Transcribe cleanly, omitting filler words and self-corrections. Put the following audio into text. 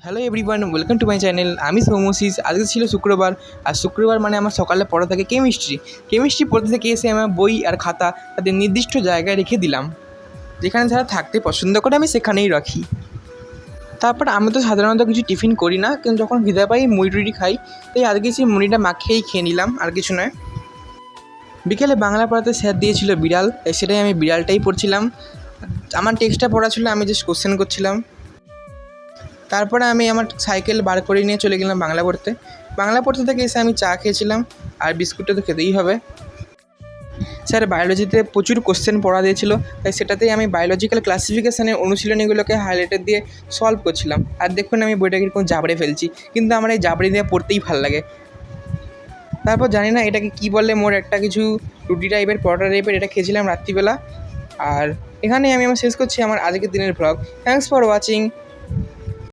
Hello everyone, welcome to my channel. আমি সৌমশিস। আজকে ছিল শুক্রবার, আর শুক্রবার মানে আমার সকালে পড়া থাকে কেমিস্ট্রি পড়তে থেকে এসে আমার বই আর খাতা তাদের নির্দিষ্ট জায়গায় রেখে দিলাম। যেখানে যারা থাকতে পছন্দ করে আমি সেখানেই রাখি। তারপর আমি তো সাধারণত কিছু টিফিন করি না, কিন্তু যখন খিদে পাই মুড়ি টুড়ি খাই, তাই আজকে সেই মুড়িটা মাখিয়েই খেয়ে নিলাম, আর কিছু নয়। বিকেলে বাংলা পড়াতে স্যার দিয়েছিল বিড়াল, তাই সেটাই আমি বিড়ালটাই পড়ছিলাম। আমার টেক্সটটা পড়া ছিল, আমি জাস্ট কোশ্চেন করছিলাম। তারপরে আমি আমার সাইকেল বার করে নিয়ে চলে গেলাম বাংলা পড়তে থেকে এসে আমি চা খেয়েছিলাম, আর বিস্কুটটা তো খেতেই হবে। স্যার বায়োলজিতে প্রচুর কোশ্চেন পড়া দিয়েছিল, তাই সেটাতেই আমি বায়োলজিক্যাল ক্লাসিফিকেশানের অনুশীলনীগুলোকে হাইলাইটার দিয়ে সলভ করছিলাম। আর দেখুন আমি বইটা কীরকম জাবড়ে ফেলছি, কিন্তু আমার এই জাবড়ে দিয়ে পড়তেই ভালো লাগে। তারপর জানি না এটাকে কী বলে, মোর একটা কিছু রুটি টাইপের পরোটা টাইপের এটা খেয়েছিলাম রাত্রিবেলা। আর এখানেই আমি শেষ করছি আমার আজকের দিনের ভ্লগ। Thanks for watching.